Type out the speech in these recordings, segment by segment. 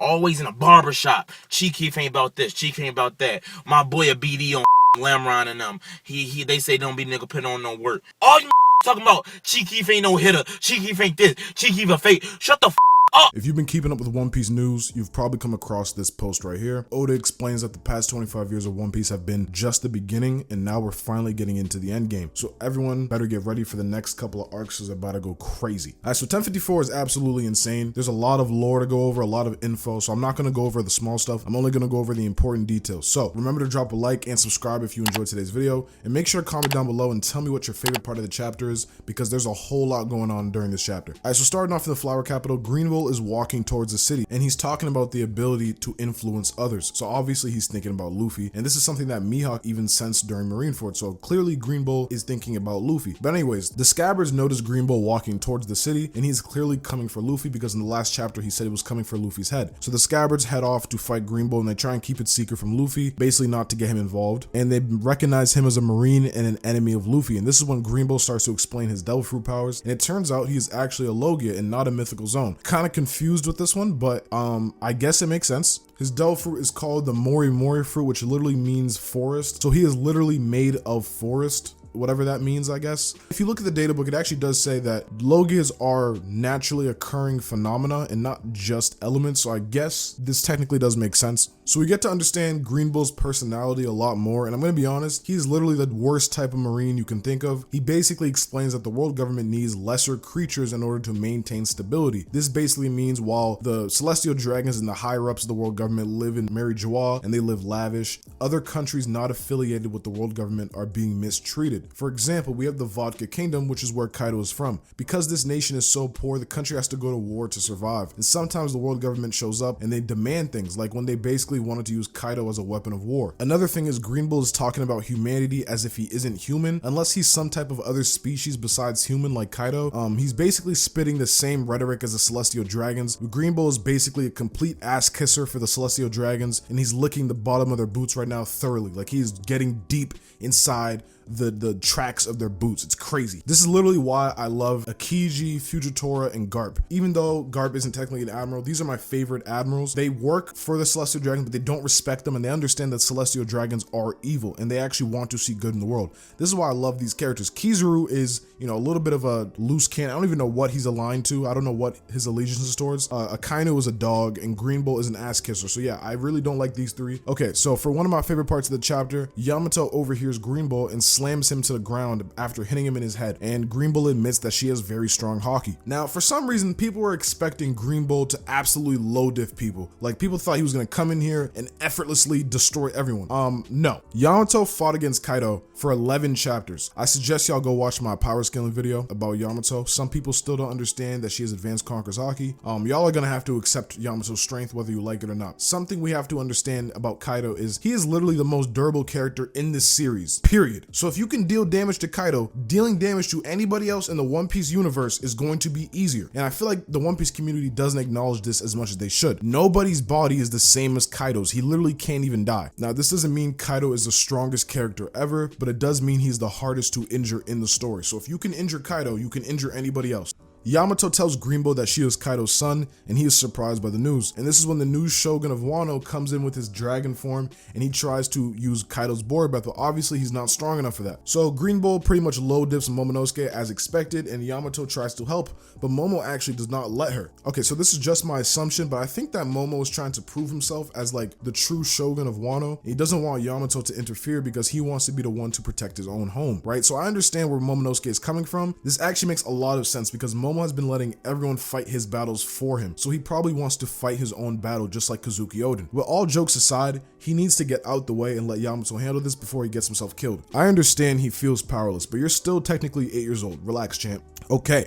Always in a barber shop. Chief Keef ain't about this. Chief ain't about that. My boy a BD on Lamron and them. They say don't be nigga put on no work. All you talking about Chief Keef ain't no hitter. Chief Keef ain't this. Chief Keef a fake. Shut the up. If you've been keeping up with One Piece news, you've probably come across this post right here. Oda explains that the past 25 years of One Piece have been just the beginning, and now we're finally getting into the end game. So everyone better get ready for the next couple of arcs, is about to go crazy. Alright, so 1054 is absolutely insane. There's a lot of lore to go over, a lot of info, so I'm not going to go over the small stuff. I'm only going to go over the important details. So remember to drop a like and subscribe if you enjoyed today's video, and make sure to comment down below and tell me what your favorite part of the chapter is, because there's a whole lot going on during this chapter. Alright, so starting off in the flower capital, Greenbull is walking towards the city, and he's talking about the ability to influence others. So obviously he's thinking about Luffy, and this is something that Mihawk even sensed during Marineford, so clearly Greenbull is thinking about Luffy. But anyways, the Scabbards notice Greenbull walking towards the city, and he's clearly coming for Luffy, because in the last chapter he said he was coming for Luffy's head. So the Scabbards head off to fight Greenbull, and they try and keep it secret from Luffy, basically not to get him involved, and they recognize him as a marine and an enemy of Luffy. And this is when Greenbull starts to explain his devil fruit powers, and it turns out he's actually a Logia and not a mythical zone. Kind of confused with this one, but I guess it makes sense. His devil fruit is called the Mori Mori fruit, which literally means forest. So he is literally made of forest, whatever that means, I guess. If you look at the data book, it actually does say that Logias are naturally occurring phenomena and not just elements, so I guess this technically does make sense. So we get to understand Greenbull's personality a lot more, and I'm gonna be honest, he's literally the worst type of marine you can think of. He basically explains that the world government needs lesser creatures in order to maintain stability. This basically means while the celestial dragons and the higher ups of the world government live in Mary Joie and they live lavish, other countries not affiliated with the world government are being mistreated. For example, we have the Vodka Kingdom, which is where Kaido is from. Because this nation is so poor, the country has to go to war to survive. And sometimes the world government shows up and they demand things, like when they basically wanted to use Kaido as a weapon of war. Another thing is Greenbull is talking about humanity as if he isn't human, unless he's some type of other species besides human like Kaido. He's basically spitting the same rhetoric as the Celestial Dragons. Greenbull is basically a complete ass kisser for the Celestial Dragons, and he's licking the bottom of their boots right now thoroughly. Like he's getting deep inside the tracks of their boots. It's crazy. This is literally why I love Akiji, Fujitora, and Garp. Even though Garp isn't technically an admiral, these are my favorite admirals. They work for the Celestial Dragons, but they don't respect them, and they understand that Celestial Dragons are evil, and they actually want to see good in the world. This is why I love these characters. Kizaru is, you know, a little bit of a loose cannon. I don't even know what he's aligned to. I don't know what his allegiance is towards. Akainu is a dog, and Greenbull is an ass kisser. So yeah, I really don't like these three. Okay, so for one of my favorite parts of the chapter, Yamato overhears Greenbull and slams him to the ground after hitting him in his head, and Greenbull admits that she has very strong haki. Now, for some reason, people were expecting Greenbull to absolutely low diff people. Like, people thought he was gonna come in here and effortlessly destroy everyone. No. Yamato fought against Kaido for 11 chapters. I suggest y'all go watch my power scaling video about Yamato. Some people still don't understand that she has advanced Conqueror's haki. Y'all are gonna have to accept Yamato's strength whether you like it or not. Something we have to understand about Kaido is he is literally the most durable character in this series, period. So if you can deal damage to Kaido, dealing damage to anybody else in the One Piece universe is going to be easier. And I feel like the One Piece community doesn't acknowledge this as much as they should. Nobody's body is the same as Kaido's. He literally can't even die. Now, this doesn't mean Kaido is the strongest character ever, but it does mean he's the hardest to injure in the story. So if you can injure Kaido, you can injure anybody else. Yamato tells Greenbull that she is Kaido's son, and he is surprised by the news. And this is when the new shogun of Wano comes in with his dragon form, and he tries to use Kaido's boar breath, but obviously he's not strong enough for that. So Greenbull pretty much low dips Momonosuke as expected, and Yamato tries to help, but Momo actually does not let her. Okay, so this is just my assumption, but I think that Momo is trying to prove himself as like the true shogun of Wano. He doesn't want Yamato to interfere because he wants to be the one to protect his own home, right? So I understand where Momonosuke is coming from. This actually makes a lot of sense because Momo has been letting everyone fight his battles for him, so he probably wants to fight his own battle just like Kazuki Oden. But all jokes aside, he needs to get out the way and let Yamato handle this before he gets himself killed. I understand he feels powerless, but you're still technically 8 years old. Relax, champ. Okay.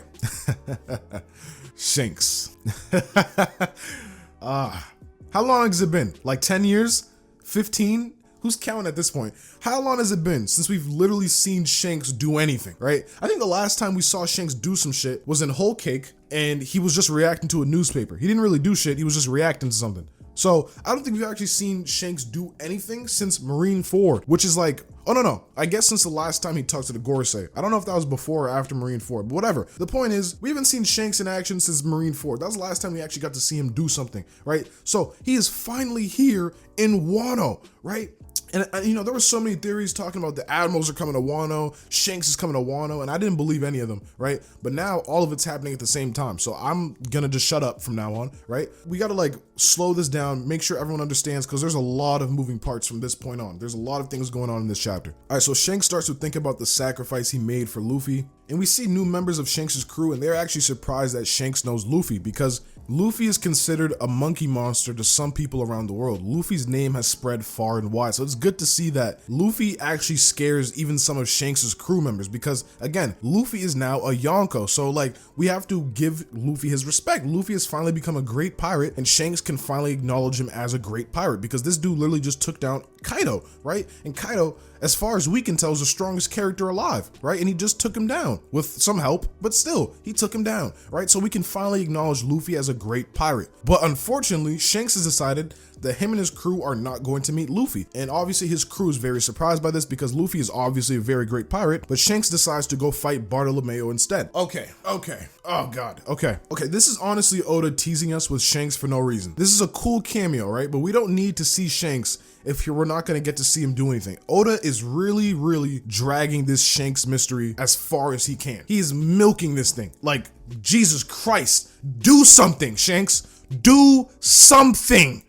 Shanks. How long has it been? Like 10 years? 15? Who's counting at this point? How long has it been since we've literally seen Shanks do anything, right? I think the last time we saw Shanks do some shit was in Whole Cake, and he was just reacting to a newspaper. He didn't really do shit, he was just reacting to something. So I don't think we've actually seen Shanks do anything since Marineford, which is like, oh no, I guess since the last time he talked to the Gorosei. I don't know if that was before or after Marineford, but whatever. The point is, we haven't seen Shanks in action since Marineford. That was the last time we actually got to see him do something, right? So he is finally here in Wano, right? And you know, there were so many theories talking about the Admirals are coming to Wano, Shanks is coming to Wano, and I didn't believe any of them, right? But now all of it's happening at the same time. So I'm gonna just shut up from now on, right? We gotta like slow this down, make sure everyone understands, because there's a lot of moving parts from this point on. There's a lot of things going on in this chapter. All right, so Shanks starts to think about the sacrifice he made for Luffy, and we see new members of Shanks' crew, and they're actually surprised that Shanks knows Luffy, because Luffy is considered a monkey monster to some people around the world. Luffy's name has spread far and wide, so it's good to see that Luffy actually scares even some of Shanks' crew members, because again, Luffy is now a Yonko, so like, we have to give Luffy his respect. Luffy has finally become a great pirate, and Shanks can finally acknowledge him as a great pirate, because this dude literally just took down Kaido, right? And Kaido, as far as we can tell, is the strongest character alive, right? And he just took him down with some help, but still, he took him down, right? So we can finally acknowledge Luffy as a great pirate. But unfortunately, Shanks has decided that him and his crew are not going to meet Luffy. And obviously his crew is very surprised by this, because Luffy is obviously a very great pirate, but Shanks decides to go fight Bartolomeo instead. Okay. Oh God. Okay, this is honestly Oda teasing us with Shanks for no reason. This is a cool cameo, right? But we don't need to see Shanks if we're not going to get to see him do anything. Oda is really dragging this Shanks mystery as far as he can. He is milking this thing. Like, Jesus Christ, do something, Shanks. Do something.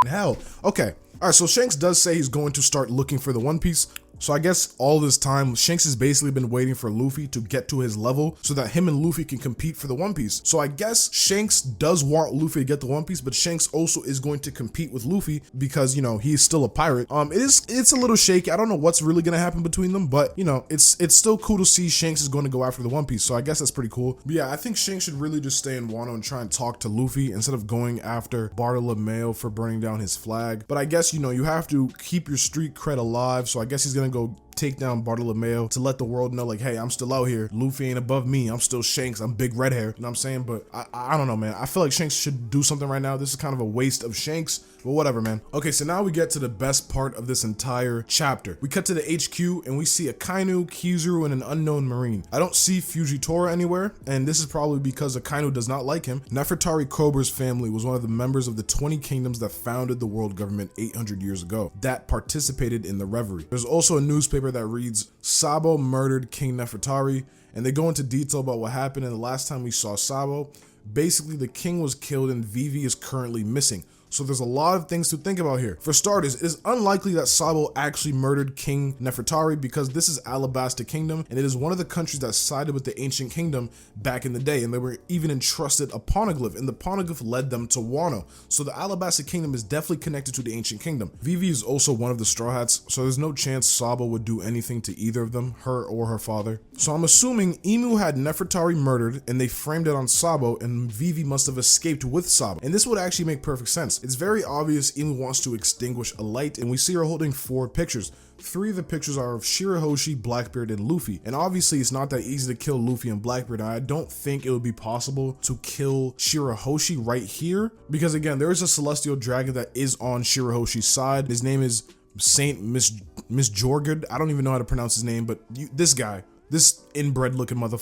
Hell. Okay. All right, so Shanks does say he's going to start looking for the One Piece. So I guess all this time, Shanks has basically been waiting for Luffy to get to his level so that him and Luffy can compete for the One Piece. So I guess Shanks does want Luffy to get the One Piece, but Shanks also is going to compete with Luffy because, you know, he's still a pirate. It's a little shaky. I don't know what's really going to happen between them, but, you know, it's still cool to see Shanks is going to go after the One Piece. So I guess that's pretty cool. But yeah, I think Shanks should really just stay in Wano and try and talk to Luffy instead of going after Bartolomeo for burning down his flag. But I guess, you know, you have to keep your street cred alive. So I guess he's going to go take down Bartolomeo to let the world know, like, hey, I'm still out here. Luffy ain't above me. I'm still Shanks. I'm big red hair. You know what I'm saying? But I don't know, man. I feel like Shanks should do something right now. This is kind of a waste of Shanks, but whatever, man. Okay, so now we get to the best part of this entire chapter. We cut to the HQ and we see Akainu, Kizaru, and an unknown marine. I don't see Fujitora anywhere, and this is probably because Akainu does not like him. Nefertari Cobra's family was one of the members of the 20 kingdoms that founded the world government 800 years ago that participated in the Reverie. There's also a newspaper that reads, Sabo murdered King Nefertari, and they go into detail about what happened. And the last time we saw Sabo, basically the king was killed and Vivi is currently missing. So there's a lot of things to think about here. For starters, it is unlikely that Sabo actually murdered King Nefertari because this is Alabasta Kingdom, and it is one of the countries that sided with the Ancient Kingdom back in the day, and they were even entrusted a poneglyph, and the poneglyph led them to Wano. So the Alabasta Kingdom is definitely connected to the Ancient Kingdom. Vivi is also one of the Straw Hats, so there's no chance Sabo would do anything to either of them, her or her father. So I'm assuming Imu had Nefertari murdered, and they framed it on Sabo, and Vivi must have escaped with Sabo. And this would actually make perfect sense. It's very obvious Imu wants to extinguish a light, and we see her holding 4 pictures. 3 of the pictures are of Shirahoshi, Blackbeard, and Luffy. And obviously it's not that easy to kill Luffy and Blackbeard. I don't think it would be possible to kill Shirahoshi right here, because again, there is a celestial dragon that is on Shirahoshi's side. His name is Saint Misjorgud. I don't even know how to pronounce his name, but this guy, this inbred looking motherfucker.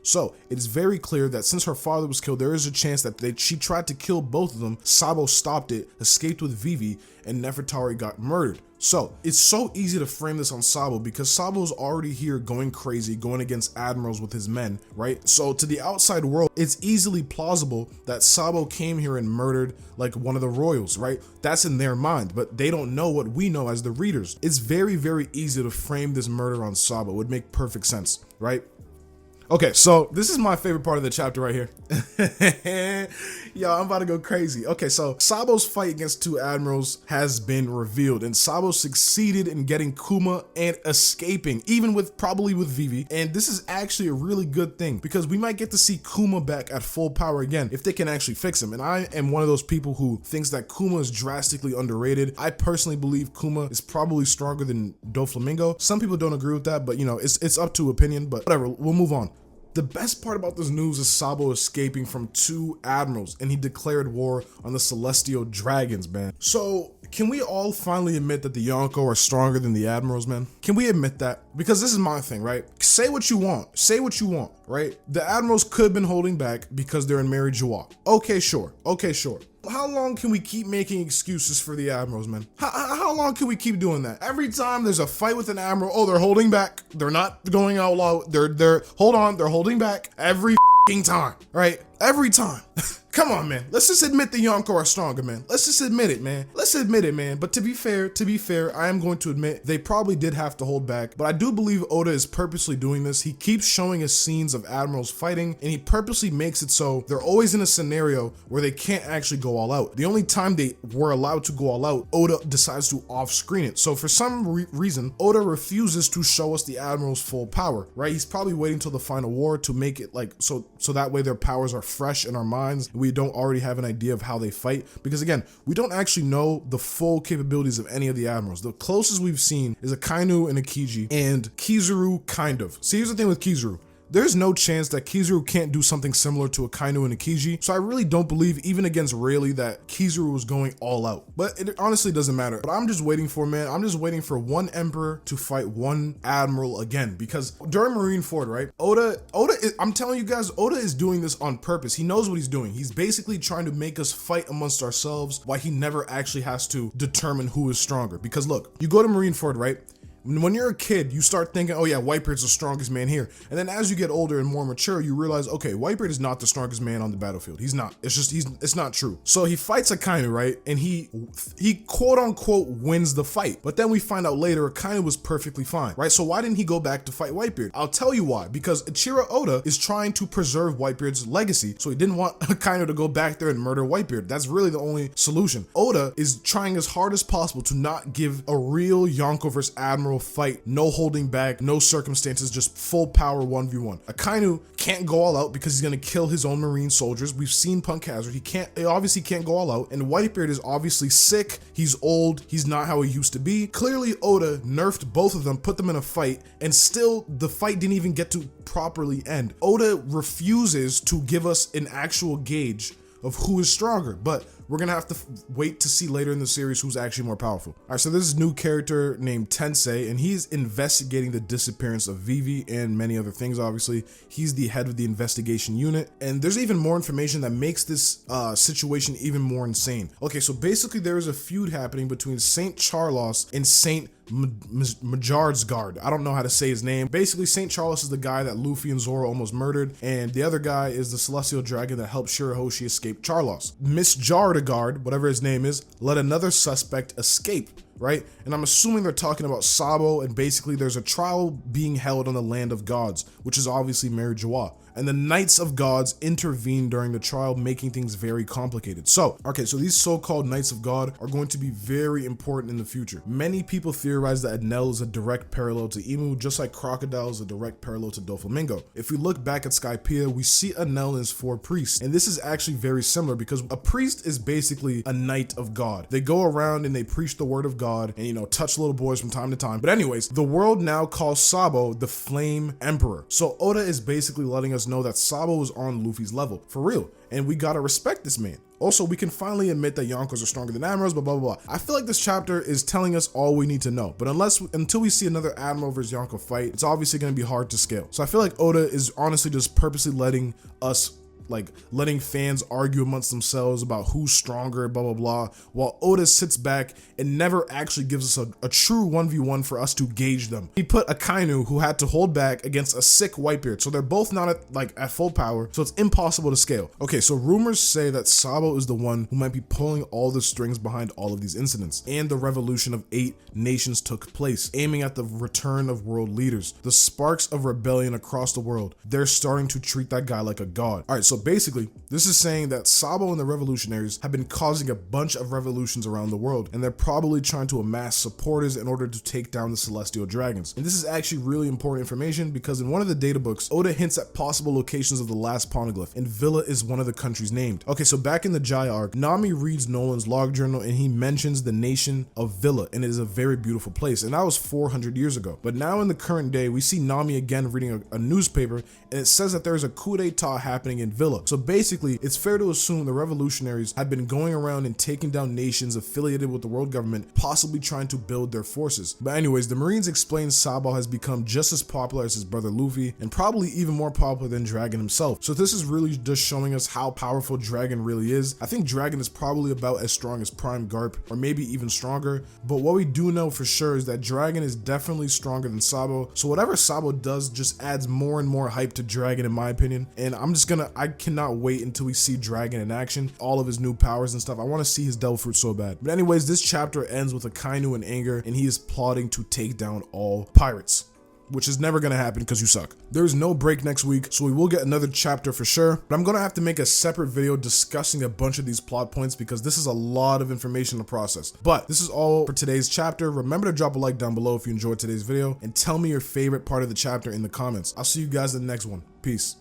So it's very clear that since her father was killed, there is a chance that she tried to kill both of them. Sabo stopped it, escaped with Vivi, and Nefertari got murdered. So it's so easy to frame this on Sabo because Sabo's already here going crazy, going against Admirals with his men, right? So to the outside world, it's easily plausible that Sabo came here and murdered like one of the royals, right? That's in their mind, but they don't know what we know as the readers. It's very easy to frame this murder on Sabo. It would make perfect sense, right? Okay, so this is my favorite part of the chapter right here. Yo, I'm about to go crazy. Okay, so Sabo's fight against 2 admirals has been revealed, and Sabo succeeded in getting Kuma and escaping, even probably with Vivi. And this is actually a really good thing because we might get to see Kuma back at full power again if they can actually fix him. And I am one of those people who thinks that Kuma is drastically underrated. I personally believe Kuma is probably stronger than Doflamingo. Some people don't agree with that, but you know, it's up to opinion, but whatever, we'll move on. The best part about this news is Sabo escaping from 2 admirals, and he declared war on the Celestial Dragons, man. So, can we all finally admit that the Yonko are stronger than the Admirals, man? Can we admit that? Because this is my thing, right? Say what you want, right? The Admirals could have been holding back because they're in Mary Joie. Okay, sure. How long can we keep making excuses for the Admirals, man? How long can we keep doing that? Every time there's a fight with an Admiral, oh, they're holding back. They're not going out loud. They're holding back every time, right? Every time. Come on, man. Let's just admit the Yonko are stronger, man. Let's just admit it, man. But to be fair, I am going to admit they probably did have to hold back, but I do believe Oda is purposely doing this. He keeps showing us scenes of admirals fighting, and he purposely makes it so they're always in a scenario where they can't actually go all out. The only time they were allowed to go all out, Oda decides to off-screen it. So for some reason, Oda refuses to show us the admirals' full power, right? He's probably waiting till the final war to make it like so that way their powers are fresh in our minds. We don't already have an idea of how they fight, because again, we don't actually know the full capabilities of any of the admirals. The closest we've seen is a Kainu and a Kiji, and Kizaru kind of. See, here's the thing with Kizaru. There's no chance that Kizaru can't do something similar to a Kainu and a Kiji, so I really don't believe, even against Rayleigh, that Kizaru was going all out. But it honestly doesn't matter. But I'm just waiting for one Emperor to fight one Admiral again, because during Marineford, right, I'm telling you guys, Oda is doing this on purpose. He knows what he's doing. He's basically trying to make us fight amongst ourselves while he never actually has to determine who is stronger. Because look, you go to Marineford, right? When you're a kid, you start thinking, oh yeah, Whitebeard's the strongest man here. And then as you get older and more mature, you realize, okay, Whitebeard is not the strongest man on the battlefield. He's not. It's not true. So he fights Akainu, right? And he quote unquote wins the fight. But then we find out later Akainu was perfectly fine, right? So why didn't he go back to fight Whitebeard? I'll tell you why. Because Ichiro Oda is trying to preserve Whitebeard's legacy. So he didn't want Akainu to go back there and murder Whitebeard. That's really the only solution. Oda is trying as hard as possible to not give a real Yonko versus Admiral fight, no holding back, no circumstances, just full power 1v1. Akainu can't go all out because he's gonna kill his own marine soldiers. We've seen Punk Hazard. He obviously can't go all out, and Whitebeard is obviously sick. He's old. He's not how he used to be. Clearly, Oda nerfed both of them, put them in a fight, and still the fight didn't even get to properly end. Oda refuses to give us an actual gauge of who is stronger, but we're gonna have to wait to see later in the series who's actually more powerful. All right, so this is a new character named Tensei, and he's investigating the disappearance of Vivi and many other things, obviously. He's the head of the investigation unit, and there's even more information that makes this situation even more insane. Okay, so basically there is a feud happening between Saint Charlos and Saint Majardsguard. I don't know how to say his name. Basically, Saint Charles is the guy that Luffy and Zoro almost murdered, and the other guy is the Celestial Dragon that helped Shirahoshi escape Charlos. Miss Jardagard, whatever his name is, let another suspect escape, right? And I'm assuming they're talking about Sabo, and basically there's a trial being held on the land of gods, which is obviously Mary Joie. And the Knights of Gods intervene during the trial, making things very complicated. So, okay, so these so-called Knights of God are going to be very important in the future. Many people theorize that Enel is a direct parallel to Imu, just like Crocodile is a direct parallel to Doflamingo. If we look back at Skypiea, we see Enel and his 4 priests, and this is actually very similar because a priest is basically a Knight of God. They go around and they preach the word of God and, you know, touch little boys from time to time. But anyways, the world now calls Sabo the Flame Emperor. So Oda is basically letting us know that Sabo is on Luffy's level, for real, and we gotta respect this man. Also, we can finally admit that Yonkos are stronger than Admirals, blah, blah, blah. I feel like this chapter is telling us all we need to know, but until we see another Admiral versus Yonko fight, it's obviously gonna be hard to scale. So I feel like Oda is honestly just purposely letting fans argue amongst themselves about who's stronger, blah, blah, blah, while Oda sits back and never actually gives us a true 1v1 for us to gauge them. He put Akainu, who had to hold back, against a sick Whitebeard, so they're both not at full power, so it's impossible to scale. Okay, so rumors say that Sabo is the one who might be pulling all the strings behind all of these incidents, and the revolution of 8 nations took place, aiming at the return of world leaders. The sparks of rebellion across the world, they're starting to treat that guy like a god. All right, so So basically, this is saying that Sabo and the revolutionaries have been causing a bunch of revolutions around the world, and they're probably trying to amass supporters in order to take down the celestial dragons. And this is actually really important information because in one of the data books, Oda hints at possible locations of the last poneglyph, and Villa is one of the countries named. Okay, so back in the Jai arc, Nami reads Nolan's log journal and he mentions the nation of Villa, and it is a very beautiful place, and that was 400 years ago. But now in the current day, we see Nami again reading a newspaper, and it says that there's a coup d'etat happening in Villa. So basically, it's fair to assume the revolutionaries have been going around and taking down nations affiliated with the world government, possibly trying to build their forces. But anyways, the Marines explain Sabo has become just as popular as his brother Luffy, and probably even more popular than Dragon himself. So this is really just showing us how powerful Dragon really is. I think Dragon is probably about as strong as Prime Garp, or maybe even stronger. But what we do know for sure is that Dragon is definitely stronger than Sabo. So whatever Sabo does just adds more and more hype to Dragon in my opinion. And I cannot wait until we see Dragon in action, all of his new powers and stuff. I want to see his Devil Fruit so bad. But anyways, this chapter ends with Akainu in anger, and he is plotting to take down all pirates, which is never gonna happen because you suck. There's no break next week, so we will get another chapter for sure, but I'm gonna have to make a separate video discussing a bunch of these plot points because this is a lot of information to process. But this is all for today's chapter. Remember to drop a like down below if you enjoyed today's video, and tell me your favorite part of the chapter in the comments. I'll see you guys in the next one. Peace.